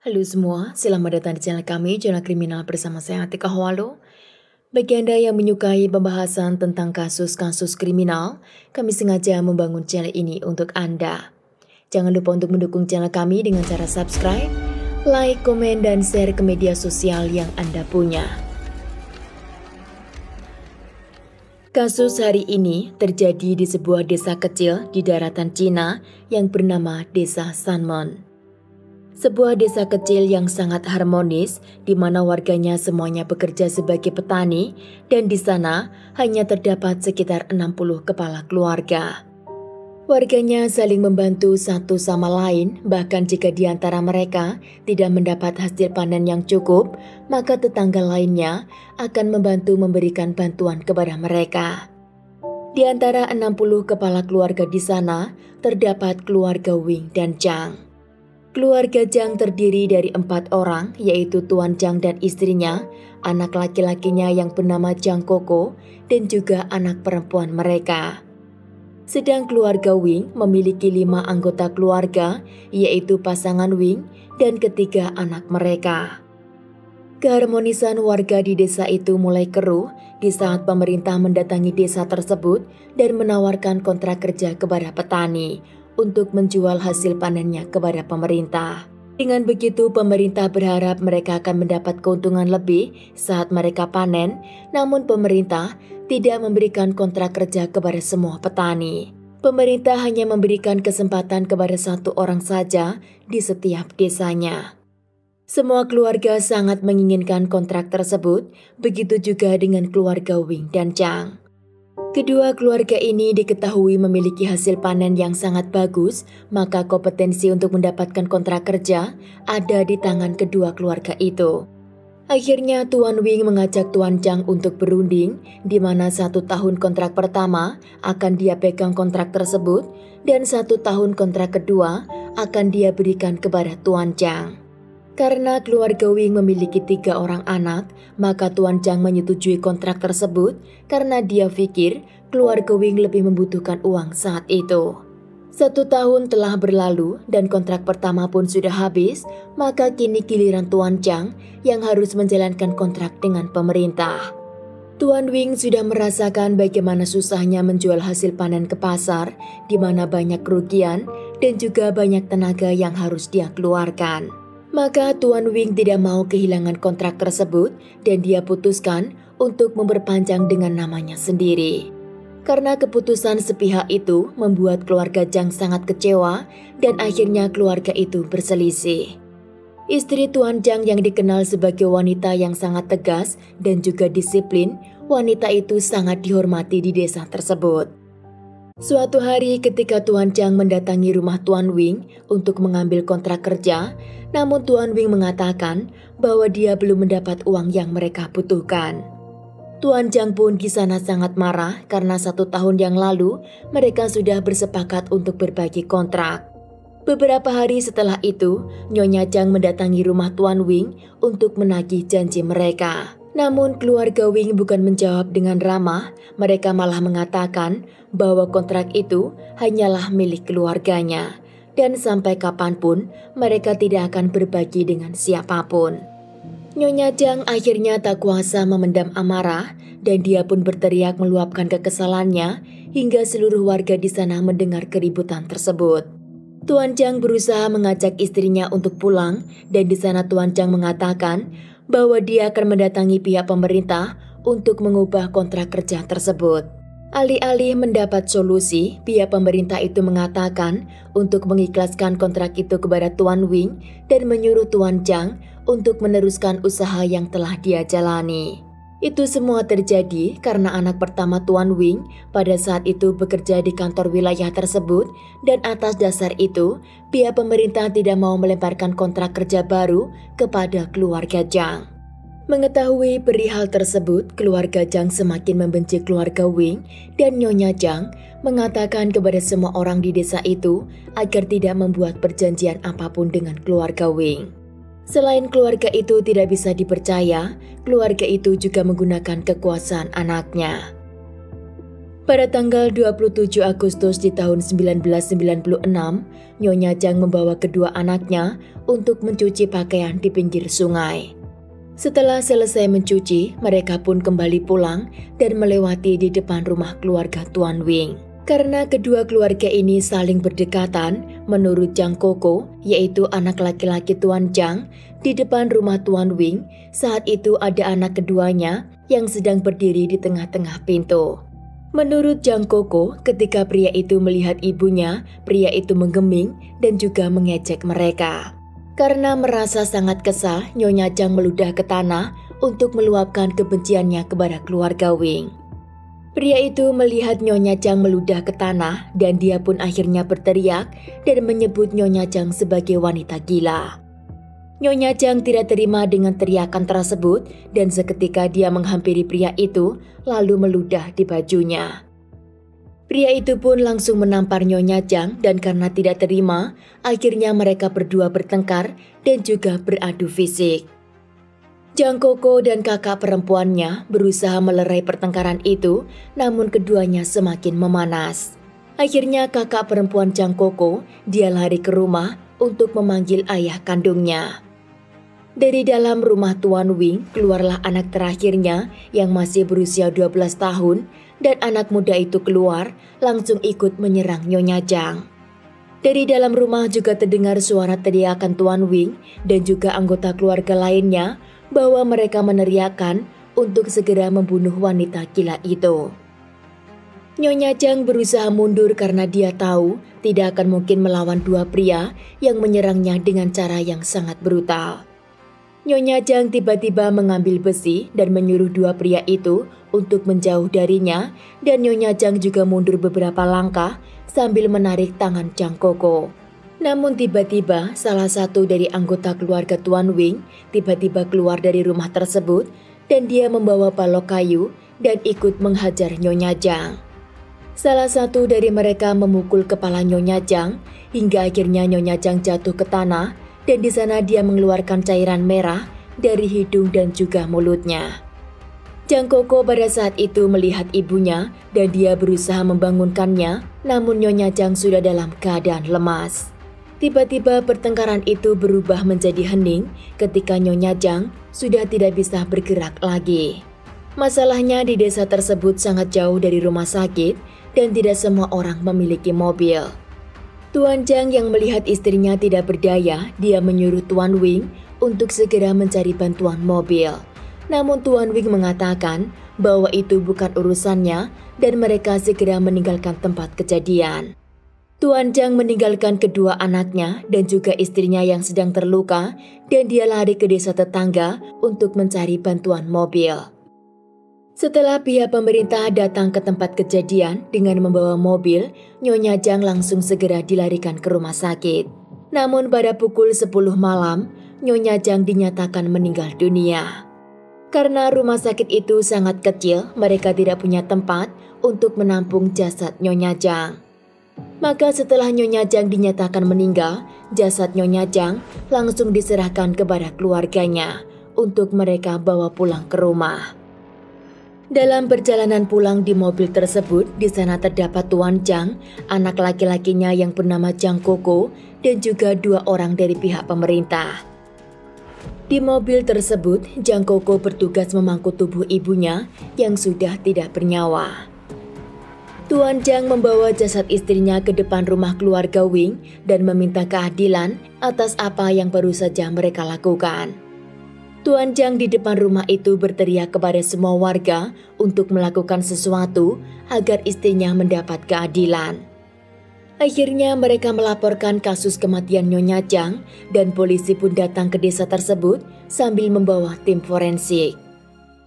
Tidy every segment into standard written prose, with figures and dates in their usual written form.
Halo semua, selamat datang di channel kami, Jurnal Kriminal bersama saya Atika Hawalo. Bagi Anda yang menyukai pembahasan tentang kasus-kasus kriminal, kami sengaja membangun channel ini untuk Anda. Jangan lupa untuk mendukung channel kami dengan cara subscribe, like, komen, dan share ke media sosial yang Anda punya. Kasus hari ini terjadi di sebuah desa kecil di daratan Cina yang bernama Desa Sanmon. Sebuah desa kecil yang sangat harmonis di mana warganya semuanya bekerja sebagai petani dan di sana hanya terdapat sekitar 60 kepala keluarga. Warganya saling membantu satu sama lain, bahkan jika di antara mereka tidak mendapat hasil panen yang cukup, maka tetangga lainnya akan membantu memberikan bantuan kepada mereka. Di antara 60 kepala keluarga di sana, terdapat keluarga Wing dan Chang. Keluarga Chang terdiri dari 4 orang, yaitu Tuan Chang dan istrinya, anak laki-lakinya yang bernama Chang Koko, dan juga anak perempuan mereka. Sedang keluarga Wing memiliki 5 anggota keluarga, yaitu pasangan Wing dan ketiga anak mereka. Keharmonisan warga di desa itu mulai keruh di saat pemerintah mendatangi desa tersebut dan menawarkan kontrak kerja kepada petani untuk menjual hasil panennya kepada pemerintah. Dengan begitu, pemerintah berharap mereka akan mendapat keuntungan lebih saat mereka panen, namun pemerintah tidak memberikan kontrak kerja kepada semua petani. Pemerintah hanya memberikan kesempatan kepada 1 orang saja di setiap desanya. Semua keluarga sangat menginginkan kontrak tersebut, begitu juga dengan keluarga Wing dan Chang. Kedua keluarga ini diketahui memiliki hasil panen yang sangat bagus, maka kompetensi untuk mendapatkan kontrak kerja ada di tangan kedua keluarga itu. Akhirnya Tuan Wing mengajak Tuan Chang untuk berunding, di mana 1 tahun kontrak pertama akan dia pegang kontrak tersebut, dan 1 tahun kontrak kedua akan dia berikan kepada Tuan Chang. Karena keluarga Wing memiliki 3 orang anak, maka Tuan Chang menyetujui kontrak tersebut karena dia pikir keluarga Wing lebih membutuhkan uang saat itu. 1 tahun telah berlalu dan kontrak pertama pun sudah habis, maka kini giliran Tuan Chang yang harus menjalankan kontrak dengan pemerintah. Tuan Wing sudah merasakan bagaimana susahnya menjual hasil panen ke pasar, di mana banyak kerugian dan juga banyak tenaga yang harus dia keluarkan. Maka Tuan Wing tidak mau kehilangan kontrak tersebut dan dia putuskan untuk memperpanjang dengan namanya sendiri. Karena keputusan sepihak itu membuat keluarga Chang sangat kecewa dan akhirnya keluarga itu berselisih. Istri Tuan Chang yang dikenal sebagai wanita yang sangat tegas dan juga disiplin, wanita itu sangat dihormati di desa tersebut. Suatu hari ketika Tuan Chang mendatangi rumah Tuan Wing untuk mengambil kontrak kerja, namun Tuan Wing mengatakan bahwa dia belum mendapat uang yang mereka butuhkan. Tuan Chang pun di sana sangat marah karena 1 tahun yang lalu mereka sudah bersepakat untuk berbagi kontrak. Beberapa hari setelah itu, Nyonya Chang mendatangi rumah Tuan Wing untuk menagih janji mereka. Namun keluarga Wing bukan menjawab dengan ramah, mereka malah mengatakan bahwa kontrak itu hanyalah milik keluarganya dan sampai kapanpun mereka tidak akan berbagi dengan siapapun. Nyonya Chang akhirnya tak kuasa memendam amarah dan dia pun berteriak meluapkan kekesalannya hingga seluruh warga di sana mendengar keributan tersebut. Tuan Chang berusaha mengajak istrinya untuk pulang dan di sana Tuan Chang mengatakan bahwa dia akan mendatangi pihak pemerintah untuk mengubah kontrak kerja tersebut. Alih-alih mendapat solusi, pihak pemerintah itu mengatakan untuk mengikhlaskan kontrak itu kepada Tuan Wing dan menyuruh Tuan Chang untuk meneruskan usaha yang telah dia jalani. Itu semua terjadi karena anak pertama Tuan Wing pada saat itu bekerja di kantor wilayah tersebut dan atas dasar itu pihak pemerintah tidak mau melemparkan kontrak kerja baru kepada keluarga Chang. Mengetahui perihal tersebut, keluarga Chang semakin membenci keluarga Wing dan Nyonya Chang mengatakan kepada semua orang di desa itu agar tidak membuat perjanjian apapun dengan keluarga Wing. Selain keluarga itu tidak bisa dipercaya, keluarga itu juga menggunakan kekuasaan anaknya. Pada tanggal 27 Agustus di tahun 1996, Nyonya Jang membawa kedua anaknya untuk mencuci pakaian di pinggir sungai. Setelah selesai mencuci, mereka pun kembali pulang dan melewati di depan rumah keluarga Tuan Wing. Karena kedua keluarga ini saling berdekatan, menurut Jang Koko, yaitu anak laki-laki Tuan Jang, di depan rumah Tuan Wing, saat itu ada anak keduanya yang sedang berdiri di tengah-tengah pintu. Menurut Jang Koko, ketika pria itu melihat ibunya, pria itu menggeming dan juga mengejek mereka. Karena merasa sangat kesal, Nyonya Jang meludah ke tanah untuk meluapkan kebenciannya kepada keluarga Wing. Pria itu melihat Nyonya Jang meludah ke tanah dan dia pun akhirnya berteriak dan menyebut Nyonya Jang sebagai wanita gila. Nyonya Jang tidak terima dengan teriakan tersebut dan seketika dia menghampiri pria itu lalu meludah di bajunya. Pria itu pun langsung menampar Nyonya Jang dan karena tidak terima, akhirnya mereka berdua bertengkar dan juga beradu fisik. Jang Koko dan kakak perempuannya berusaha melerai pertengkaran itu, namun keduanya semakin memanas. Akhirnya kakak perempuan Jang Koko, dia lari ke rumah untuk memanggil ayah kandungnya. Dari dalam rumah Tuan Wing keluarlah anak terakhirnya yang masih berusia 12 tahun dan anak muda itu keluar langsung ikut menyerang Nyonya Jang. Dari dalam rumah juga terdengar suara teriakan Tuan Wing dan juga anggota keluarga lainnya bahwa mereka meneriakkan untuk segera membunuh wanita gila itu. Nyonya Jang berusaha mundur karena dia tahu tidak akan mungkin melawan dua pria yang menyerangnya dengan cara yang sangat brutal. Nyonya Jang tiba-tiba mengambil besi dan menyuruh dua pria itu untuk menjauh darinya dan Nyonya Jang juga mundur beberapa langkah sambil menarik tangan Jang Koko. Namun tiba-tiba salah satu dari anggota keluarga Tuan Wing tiba-tiba keluar dari rumah tersebut dan dia membawa balok kayu dan ikut menghajar Nyonya Jang. Salah satu dari mereka memukul kepala Nyonya Jang hingga akhirnya Nyonya Jang jatuh ke tanah dan di sana dia mengeluarkan cairan merah dari hidung dan juga mulutnya. Jang Koko pada saat itu melihat ibunya dan dia berusaha membangunkannya, namun Nyonya Jang sudah dalam keadaan lemas. Tiba-tiba pertengkaran itu berubah menjadi hening ketika Nyonya Jang sudah tidak bisa bergerak lagi. Masalahnya di desa tersebut sangat jauh dari rumah sakit dan tidak semua orang memiliki mobil. Tuan Jang yang melihat istrinya tidak berdaya, dia menyuruh Tuan Wing untuk segera mencari bantuan mobil. Namun Tuan Wing mengatakan bahwa itu bukan urusannya dan mereka segera meninggalkan tempat kejadian. Tuan Jang meninggalkan kedua anaknya dan juga istrinya yang sedang terluka dan dia lari ke desa tetangga untuk mencari bantuan mobil. Setelah pihak pemerintah datang ke tempat kejadian dengan membawa mobil, Nyonya Jang langsung segera dilarikan ke rumah sakit. Namun pada pukul 10 malam, Nyonya Jang dinyatakan meninggal dunia. Karena rumah sakit itu sangat kecil, mereka tidak punya tempat untuk menampung jasad Nyonya Jang. Maka setelah Nyonya Jang dinyatakan meninggal, jasad Nyonya Jang langsung diserahkan kepada keluarganya untuk mereka bawa pulang ke rumah. Dalam perjalanan pulang di mobil tersebut, di sana terdapat Tuan Jang, anak laki-lakinya yang bernama Jang Koko, dan juga dua orang dari pihak pemerintah. Di mobil tersebut, Jang Koko bertugas memangku tubuh ibunya yang sudah tidak bernyawa. Tuan Jang membawa jasad istrinya ke depan rumah keluarga Wing dan meminta keadilan atas apa yang baru saja mereka lakukan. Tuan Jang di depan rumah itu berteriak kepada semua warga untuk melakukan sesuatu agar istrinya mendapat keadilan. Akhirnya mereka melaporkan kasus kematian Nyonya Jang dan polisi pun datang ke desa tersebut sambil membawa tim forensik.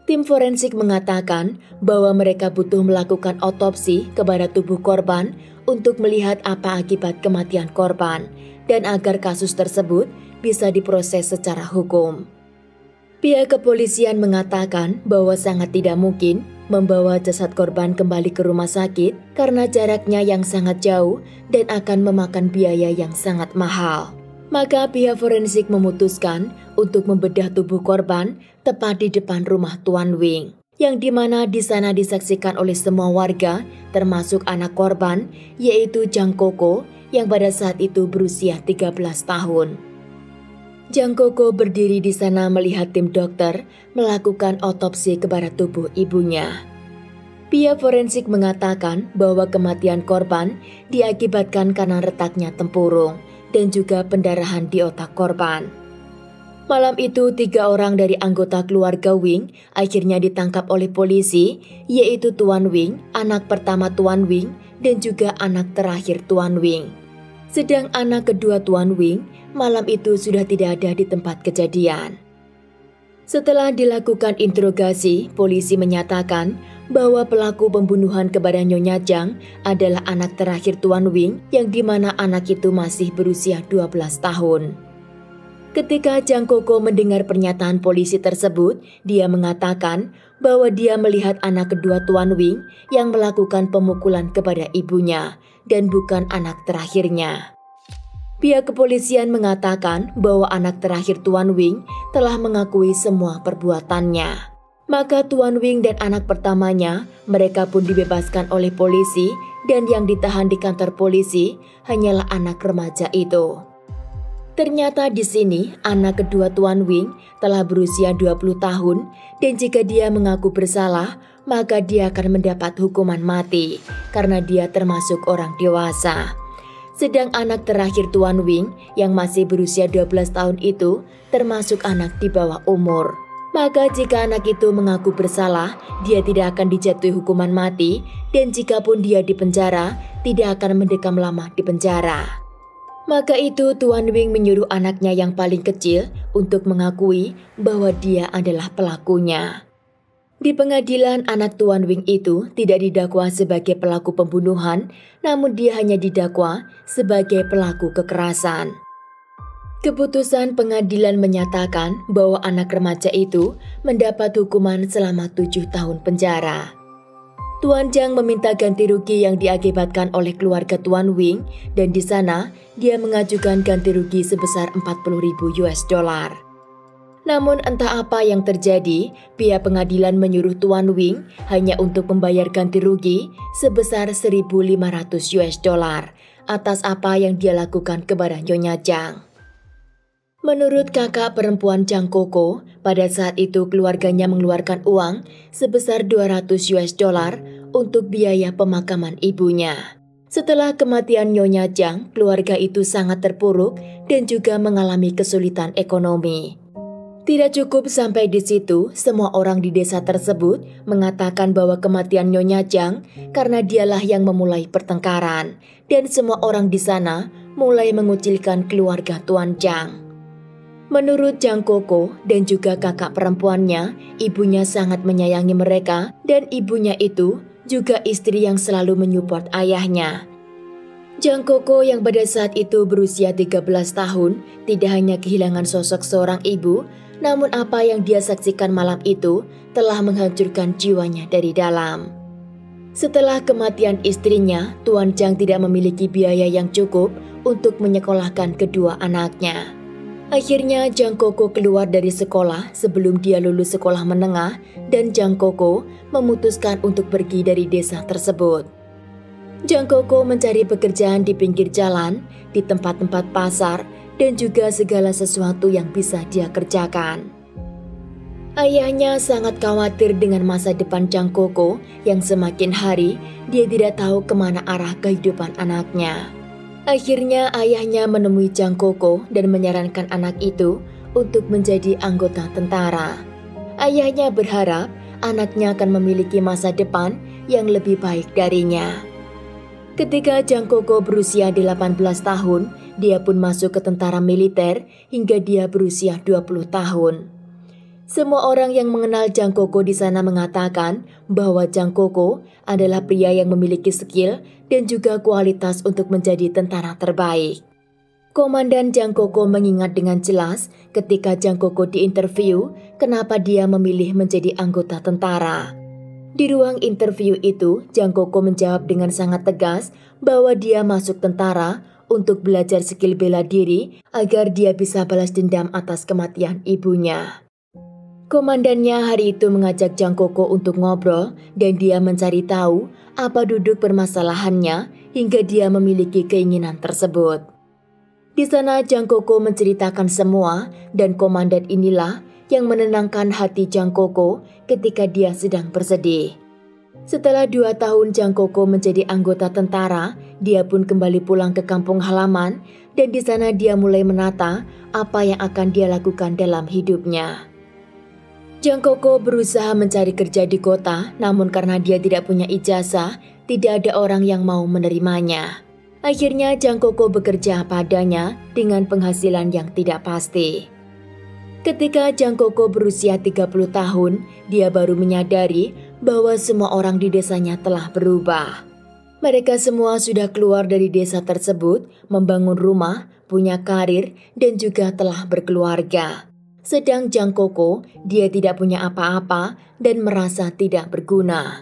Tim forensik mengatakan bahwa mereka butuh melakukan otopsi kepada tubuh korban untuk melihat apa akibat kematian korban dan agar kasus tersebut bisa diproses secara hukum. Pihak kepolisian mengatakan bahwa sangat tidak mungkin membawa jasad korban kembali ke rumah sakit karena jaraknya yang sangat jauh dan akan memakan biaya yang sangat mahal. Maka pihak forensik memutuskan untuk membedah tubuh korban tepat di depan rumah Tuan Wing. yang dimana di sana disaksikan oleh semua warga, termasuk anak korban, yaitu Jang Koko yang pada saat itu berusia 13 tahun. Jang Koko berdiri di sana melihat tim dokter melakukan otopsi kepada tubuh ibunya. Pihak forensik mengatakan bahwa kematian korban diakibatkan karena retaknya tempurung dan juga pendarahan di otak korban. Malam itu 3 orang dari anggota keluarga Wing akhirnya ditangkap oleh polisi, yaitu Tuan Wing, anak pertama Tuan Wing, dan juga anak terakhir Tuan Wing. Sedang anak kedua Tuan Wing malam itu sudah tidak ada di tempat kejadian. Setelah dilakukan interogasi, polisi menyatakan bahwa pelaku pembunuhan kepada Nyonya Jang adalah anak terakhir Tuan Wing yang dimana anak itu masih berusia 12 tahun. Ketika Jang Koko mendengar pernyataan polisi tersebut, dia mengatakan bahwa dia melihat anak kedua Tuan Wing yang melakukan pemukulan kepada ibunya dan bukan anak terakhirnya. Pihak kepolisian mengatakan bahwa anak terakhir Tuan Wing telah mengakui semua perbuatannya. Maka Tuan Wing dan anak pertamanya, mereka pun dibebaskan oleh polisi dan yang ditahan di kantor polisi hanyalah anak remaja itu. Ternyata di sini anak kedua Tuan Wing telah berusia 20 tahun dan jika dia mengaku bersalah, maka dia akan mendapat hukuman mati karena dia termasuk orang dewasa. Sedang anak terakhir Tuan Wing yang masih berusia 12 tahun itu termasuk anak di bawah umur. Maka jika anak itu mengaku bersalah, dia tidak akan dijatuhi hukuman mati dan jikapun dia dipenjara, tidak akan mendekam lama di penjara. Maka itu Tuan Wing menyuruh anaknya yang paling kecil untuk mengakui bahwa dia adalah pelakunya. Di pengadilan, anak Tuan Wing itu tidak didakwa sebagai pelaku pembunuhan, namun dia hanya didakwa sebagai pelaku kekerasan. Keputusan pengadilan menyatakan bahwa anak remaja itu mendapat hukuman selama 7 tahun penjara. Tuan Jang meminta ganti rugi yang diakibatkan oleh keluarga Tuan Wing dan di sana dia mengajukan ganti rugi sebesar 40.000 US dollar. Namun entah apa yang terjadi, pihak pengadilan menyuruh Tuan Wing hanya untuk membayar ganti rugi sebesar 1.500 US dollar atas apa yang dia lakukan kepada Nyonya Jang. Menurut kakak perempuan Jang Koko, pada saat itu keluarganya mengeluarkan uang sebesar 200 US dollar untuk biaya pemakaman ibunya. Setelah kematian Nyonya Jang, keluarga itu sangat terpuruk dan juga mengalami kesulitan ekonomi. Tidak cukup sampai di situ, semua orang di desa tersebut mengatakan bahwa kematian Nyonya Jang karena dialah yang memulai pertengkaran dan semua orang di sana mulai mengucilkan keluarga Tuan Jang. Menurut Jang Koko dan juga kakak perempuannya, ibunya sangat menyayangi mereka dan ibunya itu juga istri yang selalu menyupport ayahnya. Jang Koko yang pada saat itu berusia 13 tahun tidak hanya kehilangan sosok seorang ibu, namun apa yang dia saksikan malam itu telah menghancurkan jiwanya dari dalam. Setelah kematian istrinya, Tuan Jang tidak memiliki biaya yang cukup untuk menyekolahkan kedua anaknya. Akhirnya Jang Koko keluar dari sekolah sebelum dia lulus sekolah menengah dan Jang Koko memutuskan untuk pergi dari desa tersebut. Jang Koko mencari pekerjaan di pinggir jalan, di tempat-tempat pasar, dan juga segala sesuatu yang bisa dia kerjakan. Ayahnya sangat khawatir dengan masa depan Jang Koko yang semakin hari dia tidak tahu kemana arah kehidupan anaknya. Akhirnya ayahnya menemui Jang Koko dan menyarankan anak itu untuk menjadi anggota tentara. Ayahnya berharap anaknya akan memiliki masa depan yang lebih baik darinya. Ketika Jang Koko berusia 18 tahun, dia pun masuk ke tentara militer hingga dia berusia 20 tahun. Semua orang yang mengenal Jang Koko di sana mengatakan bahwa Jang Koko adalah pria yang memiliki skill dan juga kualitas untuk menjadi tentara terbaik. Komandan Jang Koko mengingat dengan jelas ketika Jang Koko diinterview kenapa dia memilih menjadi anggota tentara. Di ruang interview itu, Jang Koko menjawab dengan sangat tegas bahwa dia masuk tentara untuk belajar skill bela diri agar dia bisa balas dendam atas kematian ibunya. Komandannya hari itu mengajak Jang Koko untuk ngobrol dan dia mencari tahu apa duduk permasalahannya hingga dia memiliki keinginan tersebut. Di sana Jang Koko menceritakan semua dan komandan inilah yang menenangkan hati Jang Koko ketika dia sedang bersedih. Setelah 2 tahun Jang Koko menjadi anggota tentara, dia pun kembali pulang ke kampung halaman dan di sana dia mulai menata apa yang akan dia lakukan dalam hidupnya. Jang Koko berusaha mencari kerja di kota, namun karena dia tidak punya ijazah, tidak ada orang yang mau menerimanya. Akhirnya Jang Koko bekerja padanya dengan penghasilan yang tidak pasti. Ketika Jang Koko berusia 30 tahun, dia baru menyadari bahwa semua orang di desanya telah berubah. Mereka semua sudah keluar dari desa tersebut, membangun rumah, punya karir, dan juga telah berkeluarga. Sedang Jang Koko, dia tidak punya apa-apa dan merasa tidak berguna.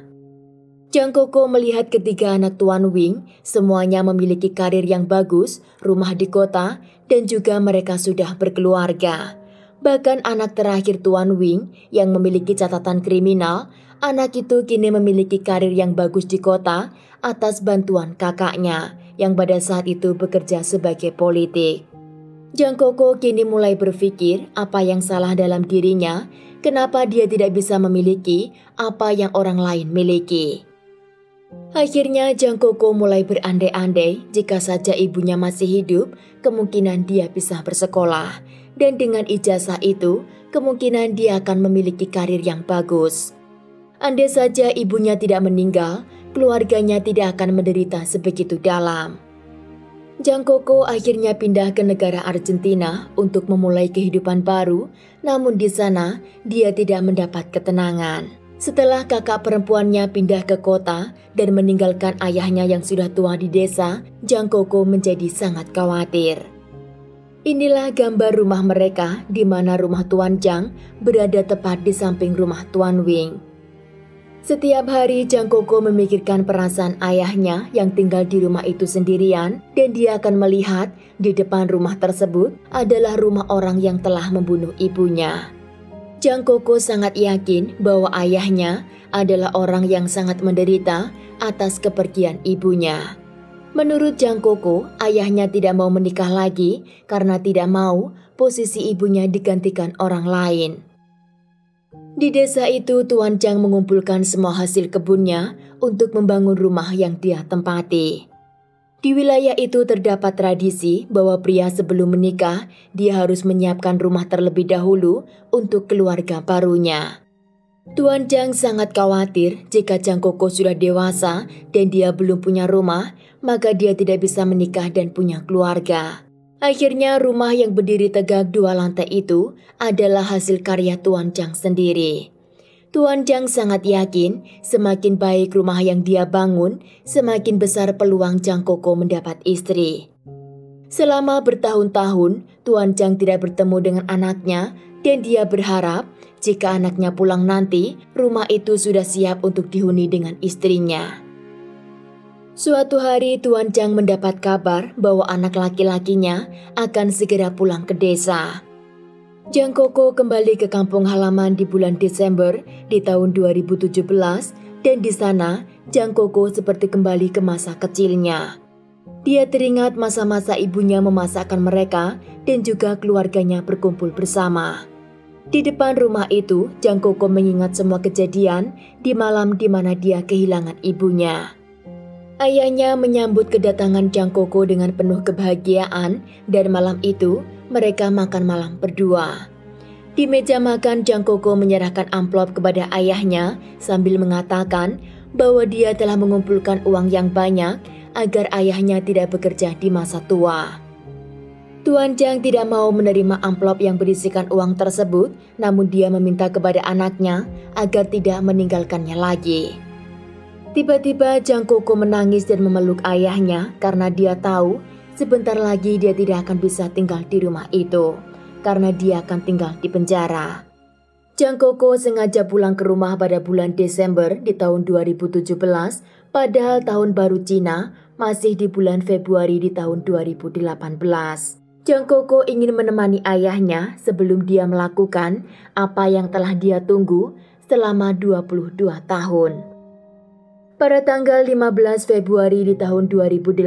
Jang Koko melihat ketiga anak Tuan Wing, semuanya memiliki karir yang bagus, rumah di kota, dan juga mereka sudah berkeluarga. Bahkan anak terakhir Tuan Wing yang memiliki catatan kriminal, anak itu kini memiliki karir yang bagus di kota atas bantuan kakaknya yang pada saat itu bekerja sebagai politik. Jang Koko kini mulai berpikir apa yang salah dalam dirinya, kenapa dia tidak bisa memiliki apa yang orang lain miliki. Akhirnya Jang Koko mulai berandai-andai jika saja ibunya masih hidup, kemungkinan dia bisa bersekolah. Dan dengan ijazah itu, kemungkinan dia akan memiliki karir yang bagus. Andai saja ibunya tidak meninggal, keluarganya tidak akan menderita sebegitu dalam. Jang Koko akhirnya pindah ke negara Argentina untuk memulai kehidupan baru, namun di sana dia tidak mendapat ketenangan. Setelah kakak perempuannya pindah ke kota dan meninggalkan ayahnya yang sudah tua di desa, Jang Koko menjadi sangat khawatir. Inilah gambar rumah mereka di mana rumah Tuan Jang berada tepat di samping rumah Tuan Wing. Setiap hari Jang Koko memikirkan perasaan ayahnya yang tinggal di rumah itu sendirian dan dia akan melihat di depan rumah tersebut adalah rumah orang yang telah membunuh ibunya. Jang Koko sangat yakin bahwa ayahnya adalah orang yang sangat menderita atas kepergian ibunya. Menurut Jang Koko, ayahnya tidak mau menikah lagi karena tidak mau posisi ibunya digantikan orang lain. Di desa itu Tuan Jang mengumpulkan semua hasil kebunnya untuk membangun rumah yang dia tempati. Di wilayah itu terdapat tradisi bahwa pria sebelum menikah dia harus menyiapkan rumah terlebih dahulu untuk keluarga barunya. Tuan Jang sangat khawatir jika Jang Koko sudah dewasa dan dia belum punya rumah, maka dia tidak bisa menikah dan punya keluarga. Akhirnya rumah yang berdiri tegak 2 lantai itu adalah hasil karya Tuan Jang sendiri. Tuan Jang sangat yakin semakin baik rumah yang dia bangun, semakin besar peluang Jang Koko mendapat istri. Selama bertahun-tahun, Tuan Jang tidak bertemu dengan anaknya dan dia berharap jika anaknya pulang nanti, rumah itu sudah siap untuk dihuni dengan istrinya. Suatu hari Tuan Jang mendapat kabar bahwa anak laki-lakinya akan segera pulang ke desa. Jang Koko kembali ke kampung halaman di bulan Desember di tahun 2017 dan di sana Jang Koko seperti kembali ke masa kecilnya. Dia teringat masa-masa ibunya memasakkan mereka dan juga keluarganya berkumpul bersama. Di depan rumah itu, Jang Koko mengingat semua kejadian di malam di mana dia kehilangan ibunya. Ayahnya menyambut kedatangan Jang Koko dengan penuh kebahagiaan dan malam itu mereka makan malam berdua. Di meja makan Jang Koko menyerahkan amplop kepada ayahnya sambil mengatakan bahwa dia telah mengumpulkan uang yang banyak agar ayahnya tidak bekerja di masa tua. Tuan Jang tidak mau menerima amplop yang berisikan uang tersebut, namun dia meminta kepada anaknya agar tidak meninggalkannya lagi. Tiba-tiba Jang Koko menangis dan memeluk ayahnya karena dia tahu sebentar lagi dia tidak akan bisa tinggal di rumah itu karena dia akan tinggal di penjara. Jang Koko sengaja pulang ke rumah pada bulan Desember di tahun 2017, padahal tahun baru Cina masih di bulan Februari di tahun 2018. Jang Koko ingin menemani ayahnya sebelum dia melakukan apa yang telah dia tunggu selama 22 tahun. Pada tanggal 15 Februari di tahun 2018,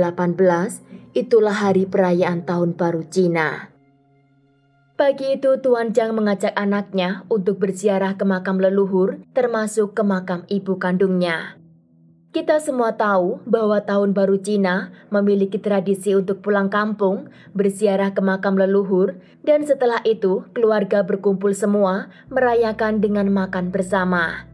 itulah hari perayaan Tahun Baru Cina. Pagi itu Tuan Zhang mengajak anaknya untuk berziarah ke makam leluhur, termasuk ke makam ibu kandungnya. Kita semua tahu bahwa Tahun Baru Cina memiliki tradisi untuk pulang kampung, berziarah ke makam leluhur, dan setelah itu keluarga berkumpul semua merayakan dengan makan bersama.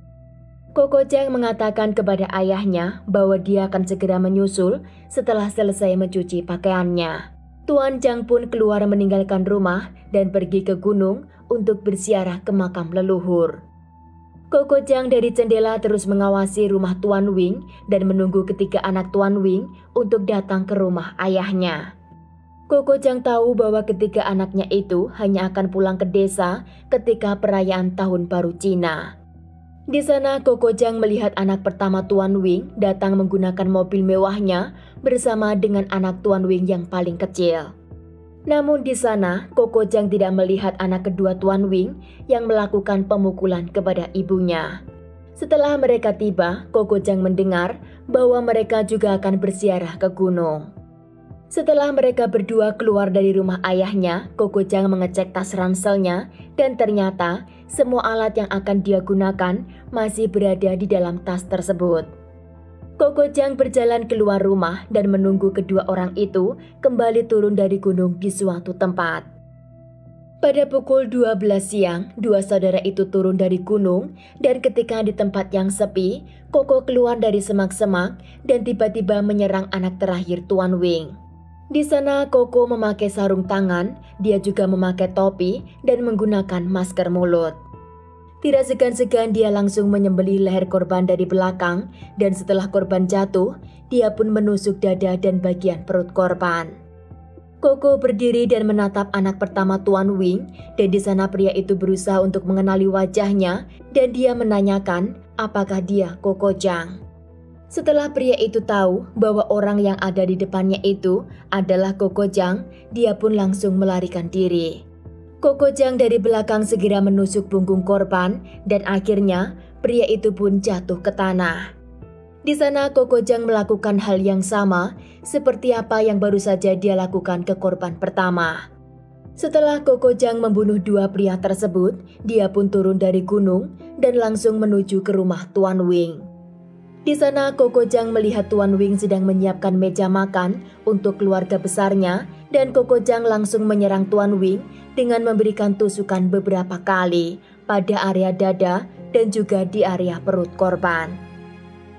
Koko Zhang mengatakan kepada ayahnya bahwa dia akan segera menyusul setelah selesai mencuci pakaiannya. Tuan Zhang pun keluar meninggalkan rumah dan pergi ke gunung untuk berziarah ke makam leluhur. Koko Zhang dari jendela terus mengawasi rumah Tuan Wing dan menunggu ketiga anak Tuan Wing untuk datang ke rumah ayahnya. Koko Zhang tahu bahwa ketiga anaknya itu hanya akan pulang ke desa ketika perayaan Tahun Baru Cina. Di sana Koko Zhang melihat anak pertama Tuan Wing datang menggunakan mobil mewahnya bersama dengan anak Tuan Wing yang paling kecil. Namun di sana, Koko Zhang tidak melihat anak kedua Tuan Wing yang melakukan pemukulan kepada ibunya. Setelah mereka tiba, Koko Zhang mendengar bahwa mereka juga akan berziarah ke gunung. Setelah mereka berdua keluar dari rumah ayahnya, Koko Zhang mengecek tas ranselnya dan ternyata semua alat yang akan dia gunakan masih berada di dalam tas tersebut. Koko Zhang berjalan keluar rumah dan menunggu kedua orang itu kembali turun dari gunung di suatu tempat. Pada pukul 12 siang, dua saudara itu turun dari gunung dan ketika di tempat yang sepi, Koko keluar dari semak-semak dan tiba-tiba menyerang anak terakhir Tuan Wing. Di sana Koko memakai sarung tangan, dia juga memakai topi dan menggunakan masker mulut. Tidak segan-segan dia langsung menyembelih leher korban dari belakang dan setelah korban jatuh, dia pun menusuk dada dan bagian perut korban. Koko berdiri dan menatap anak pertama Tuan Wing dan di sana pria itu berusaha untuk mengenali wajahnya dan dia menanyakan apakah dia Koko Zhang. Setelah pria itu tahu bahwa orang yang ada di depannya itu adalah Koko Zhang, dia pun langsung melarikan diri. Koko Zhang dari belakang segera menusuk punggung korban dan akhirnya pria itu pun jatuh ke tanah. Di sana Koko Zhang melakukan hal yang sama seperti apa yang baru saja dia lakukan ke korban pertama. Setelah Koko Zhang membunuh dua pria tersebut, dia pun turun dari gunung dan langsung menuju ke rumah Tuan Wing. Di sana Koko Zhang melihat Tuan Wing sedang menyiapkan meja makan untuk keluarga besarnya dan Koko Zhang langsung menyerang Tuan Wing dengan memberikan tusukan beberapa kali pada area dada dan juga di area perut korban.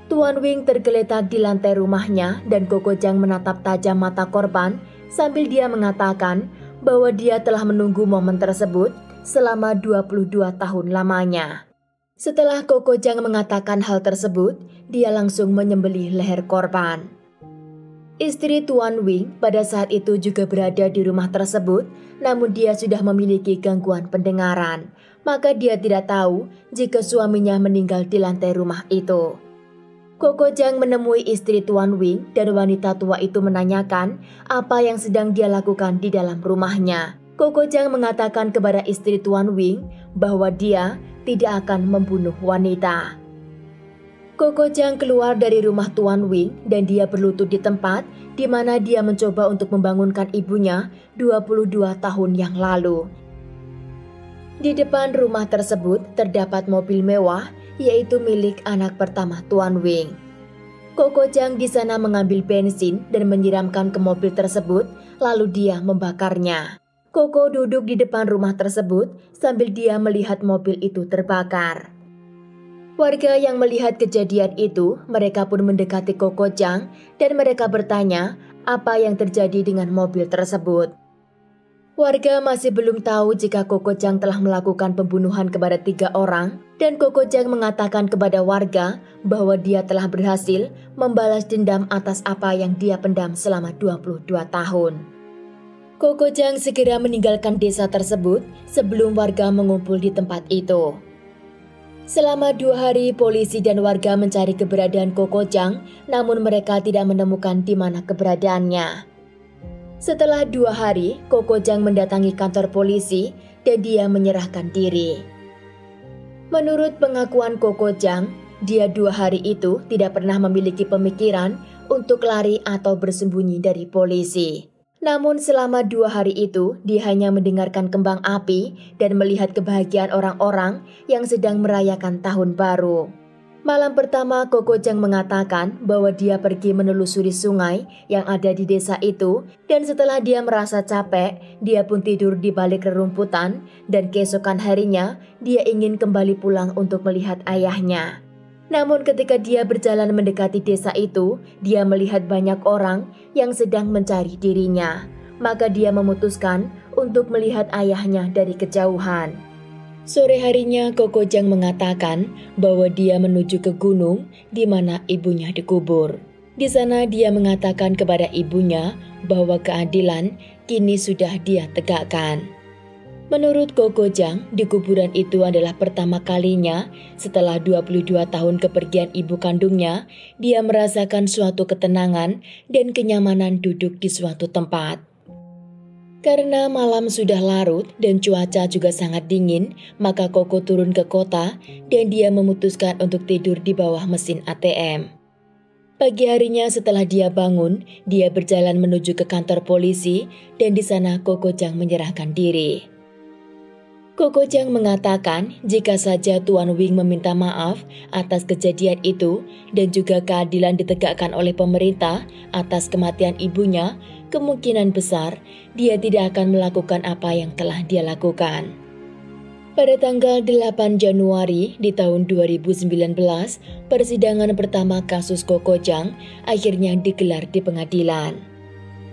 Tuan Wing tergeletak di lantai rumahnya dan Koko Zhang menatap tajam mata korban sambil dia mengatakan bahwa dia telah menunggu momen tersebut selama 22 tahun lamanya. Setelah Koko Zhang mengatakan hal tersebut, dia langsung menyembelih leher korban. Istri Tuan Wing pada saat itu juga berada di rumah tersebut, namun dia sudah memiliki gangguan pendengaran, maka dia tidak tahu jika suaminya meninggal di lantai rumah itu. Koko Zhang menemui istri Tuan Wing dan wanita tua itu menanyakan apa yang sedang dia lakukan di dalam rumahnya. Koko Zhang mengatakan kepada istri Tuan Wing bahwa dia tidak akan membunuh wanita. Koko Zhang keluar dari rumah Tuan Wing dan dia berlutut di tempat di mana dia mencoba untuk membangunkan ibunya 22 tahun yang lalu. Di depan rumah tersebut terdapat mobil mewah yaitu milik anak pertama Tuan Wing. Koko Zhang di sana mengambil bensin dan menyiramkan ke mobil tersebut lalu dia membakarnya. Koko duduk di depan rumah tersebut sambil dia melihat mobil itu terbakar. Warga yang melihat kejadian itu, mereka pun mendekati Koko Zhang dan mereka bertanya apa yang terjadi dengan mobil tersebut. Warga masih belum tahu jika Koko Zhang telah melakukan pembunuhan kepada 3 orang dan Koko Zhang mengatakan kepada warga bahwa dia telah berhasil membalas dendam atas apa yang dia pendam selama 22 tahun. Koko Zhang segera meninggalkan desa tersebut sebelum warga mengumpul di tempat itu. Selama 2 hari polisi dan warga mencari keberadaan Koko Zhang, namun mereka tidak menemukan di mana keberadaannya. Setelah 2 hari, Koko Jang mendatangi kantor polisi dan dia menyerahkan diri. Menurut pengakuan Koko Jang, dia 2 hari itu tidak pernah memiliki pemikiran untuk lari atau bersembunyi dari polisi. Namun selama 2 hari itu, dia hanya mendengarkan kembang api dan melihat kebahagiaan orang-orang yang sedang merayakan tahun baru. Malam pertama, Koko Jang mengatakan bahwa dia pergi menelusuri sungai yang ada di desa itu, dan setelah dia merasa capek, dia pun tidur di balik rerumputan, dan keesokan harinya dia ingin kembali pulang untuk melihat ayahnya. Namun ketika dia berjalan mendekati desa itu, dia melihat banyak orang yang sedang mencari dirinya. Maka dia memutuskan untuk melihat ayahnya dari kejauhan. Sore harinya Koko Jang mengatakan bahwa dia menuju ke gunung di mana ibunya dikubur. Di sana dia mengatakan kepada ibunya bahwa keadilan kini sudah dia tegakkan. Menurut Koko Jang, di kuburan itu adalah pertama kalinya setelah 22 tahun kepergian ibu kandungnya, dia merasakan suatu ketenangan dan kenyamanan duduk di suatu tempat. Karena malam sudah larut dan cuaca juga sangat dingin, maka Koko turun ke kota dan dia memutuskan untuk tidur di bawah mesin ATM. Pagi harinya setelah dia bangun, dia berjalan menuju ke kantor polisi dan di sana Koko Jang menyerahkan diri. Koko Jang mengatakan jika saja Tuan Wing meminta maaf atas kejadian itu dan juga keadilan ditegakkan oleh pemerintah atas kematian ibunya, kemungkinan besar dia tidak akan melakukan apa yang telah dia lakukan. Pada tanggal 8 Januari di tahun 2019, persidangan pertama kasus Koko Jang akhirnya digelar di pengadilan.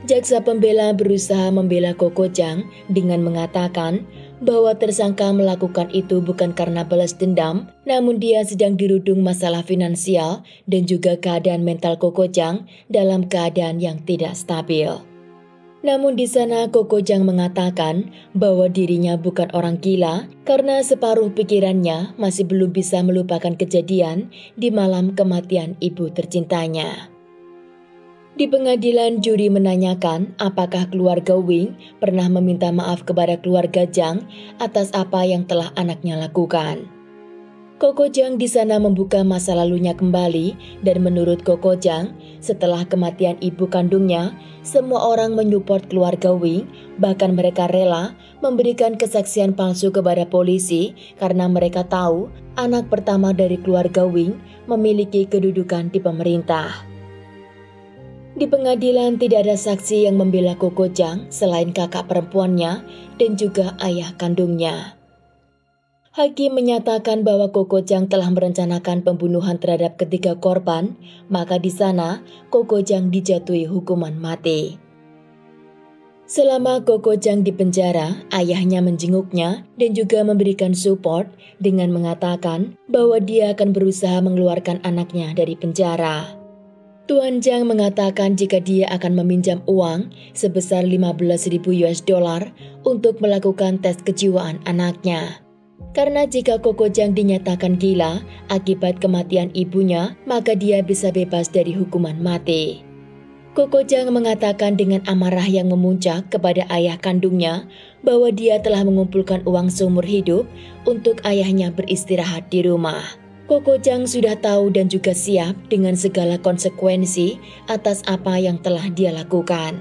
Jaksa pembela berusaha membela Koko Jang dengan mengatakan bahwa tersangka melakukan itu bukan karena balas dendam, namun dia sedang dirudung masalah finansial dan juga keadaan mental Koko Jang dalam keadaan yang tidak stabil. Namun di sana Koko Jang mengatakan bahwa dirinya bukan orang gila karena separuh pikirannya masih belum bisa melupakan kejadian di malam kematian ibu tercintanya. Di pengadilan, juri menanyakan apakah keluarga Wing pernah meminta maaf kepada keluarga Jang atas apa yang telah anaknya lakukan. Koko Jang di sana membuka masa lalunya kembali dan menurut Koko Jang, setelah kematian ibu kandungnya, semua orang menyupport keluarga Wing, bahkan mereka rela memberikan kesaksian palsu kepada polisi karena mereka tahu anak pertama dari keluarga Wing memiliki kedudukan di pemerintah. Di pengadilan tidak ada saksi yang membela Koko Jang selain kakak perempuannya dan juga ayah kandungnya. Hakim menyatakan bahwa Koko Jang telah merencanakan pembunuhan terhadap ketiga korban, maka di sana Koko Jang dijatuhi hukuman mati. Selama Koko Jang di penjara, ayahnya menjenguknya dan juga memberikan support dengan mengatakan bahwa dia akan berusaha mengeluarkan anaknya dari penjara. Tuan Jang mengatakan jika dia akan meminjam uang sebesar $15.000 untuk melakukan tes kejiwaan anaknya. Karena jika Koko Jang dinyatakan gila akibat kematian ibunya, maka dia bisa bebas dari hukuman mati. Koko Jang mengatakan dengan amarah yang memuncak kepada ayah kandungnya bahwa dia telah mengumpulkan uang seumur hidup untuk ayahnya beristirahat di rumah. Koko Jang sudah tahu dan juga siap dengan segala konsekuensi atas apa yang telah dia lakukan.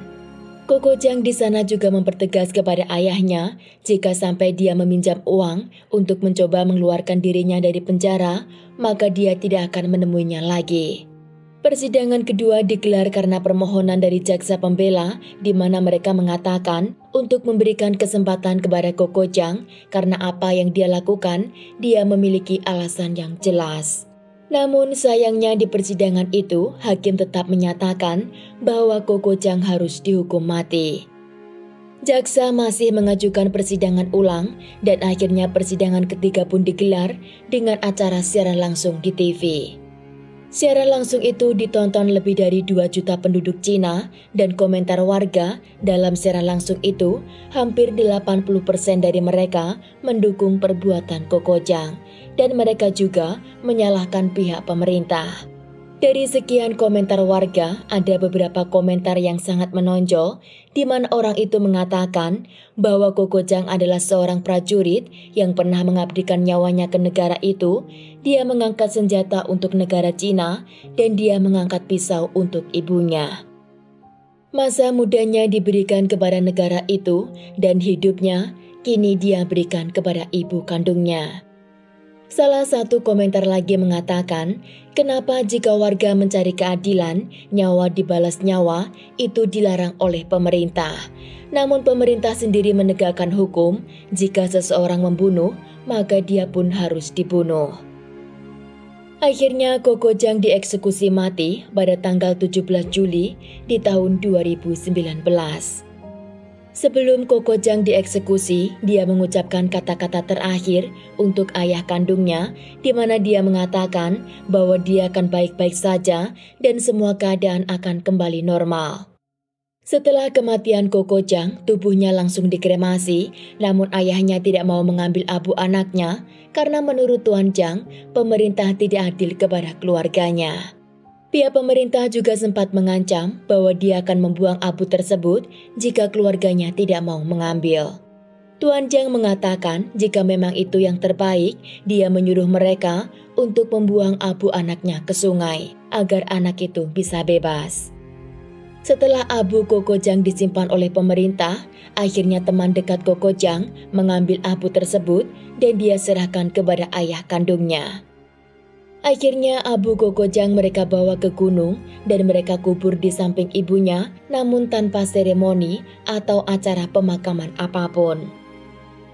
Koko Jang di sana juga mempertegas kepada ayahnya jika sampai dia meminjam uang untuk mencoba mengeluarkan dirinya dari penjara, maka dia tidak akan menemuinya lagi. Persidangan kedua digelar karena permohonan dari jaksa pembela di mana mereka mengatakan untuk memberikan kesempatan kepada Koko Jang karena apa yang dia lakukan, dia memiliki alasan yang jelas. Namun sayangnya di persidangan itu, hakim tetap menyatakan bahwa Koko Jang harus dihukum mati. Jaksa masih mengajukan persidangan ulang dan akhirnya persidangan ketiga pun digelar dengan acara siaran langsung di TV. Siaran langsung itu ditonton lebih dari 2 juta penduduk Cina dan komentar warga dalam siaran langsung itu hampir 80% dari mereka mendukung perbuatan Koko Jang dan mereka juga menyalahkan pihak pemerintah. Dari sekian komentar warga, ada beberapa komentar yang sangat menonjol, di mana orang itu mengatakan bahwa Koko Chang adalah seorang prajurit yang pernah mengabdikan nyawanya ke negara itu. Dia mengangkat senjata untuk negara Cina, dan dia mengangkat pisau untuk ibunya. Masa mudanya diberikan kepada negara itu, dan hidupnya kini dia berikan kepada ibu kandungnya. Salah satu komentar lagi mengatakan, kenapa jika warga mencari keadilan, nyawa dibalas nyawa, itu dilarang oleh pemerintah. Namun pemerintah sendiri menegakkan hukum, jika seseorang membunuh, maka dia pun harus dibunuh. Akhirnya Koko Chang dieksekusi mati pada tanggal 17 Juli di tahun 2019. Sebelum Koko Chang dieksekusi, dia mengucapkan kata-kata terakhir untuk ayah kandungnya, di mana dia mengatakan bahwa dia akan baik-baik saja dan semua keadaan akan kembali normal. Setelah kematian Koko Chang, tubuhnya langsung dikremasi, namun ayahnya tidak mau mengambil abu anaknya karena menurut Tuan Chang, pemerintah tidak adil kepada keluarganya. Pihak pemerintah juga sempat mengancam bahwa dia akan membuang abu tersebut jika keluarganya tidak mau mengambil. Tuan Chang mengatakan jika memang itu yang terbaik, dia menyuruh mereka untuk membuang abu anaknya ke sungai agar anak itu bisa bebas. Setelah abu Koko Chang disimpan oleh pemerintah, akhirnya teman dekat Koko Chang mengambil abu tersebut dan dia serahkan kepada ayah kandungnya. Akhirnya abu Koko Chang mereka bawa ke gunung dan mereka kubur di samping ibunya, namun tanpa seremoni atau acara pemakaman apapun.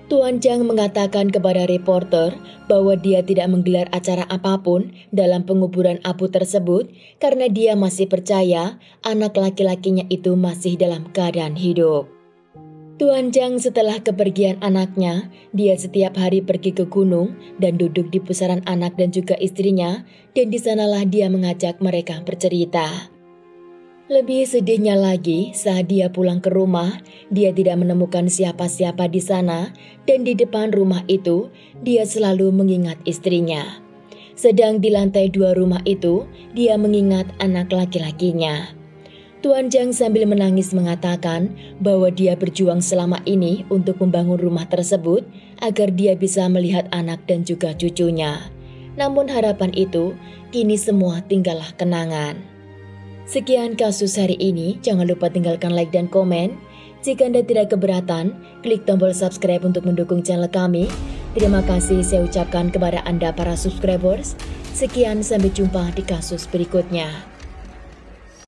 Tuan Chang mengatakan kepada reporter bahwa dia tidak menggelar acara apapun dalam penguburan abu tersebut karena dia masih percaya anak laki-lakinya itu masih dalam keadaan hidup. Tuan Chang setelah kepergian anaknya, dia setiap hari pergi ke gunung dan duduk di pusaran anak dan juga istrinya, dan di sanalah dia mengajak mereka bercerita. Lebih sedihnya lagi, saat dia pulang ke rumah, dia tidak menemukan siapa-siapa di sana, dan di depan rumah itu, dia selalu mengingat istrinya. Sedang di lantai 2 rumah itu, dia mengingat anak laki-lakinya. Tuan Chang sambil menangis mengatakan bahwa dia berjuang selama ini untuk membangun rumah tersebut agar dia bisa melihat anak dan juga cucunya. Namun harapan itu kini semua tinggallah kenangan. Sekian kasus hari ini, jangan lupa tinggalkan like dan komen. Jika Anda tidak keberatan, klik tombol subscribe untuk mendukung channel kami. Terima kasih saya ucapkan kepada Anda para subscribers. Sekian, sampai jumpa di kasus berikutnya.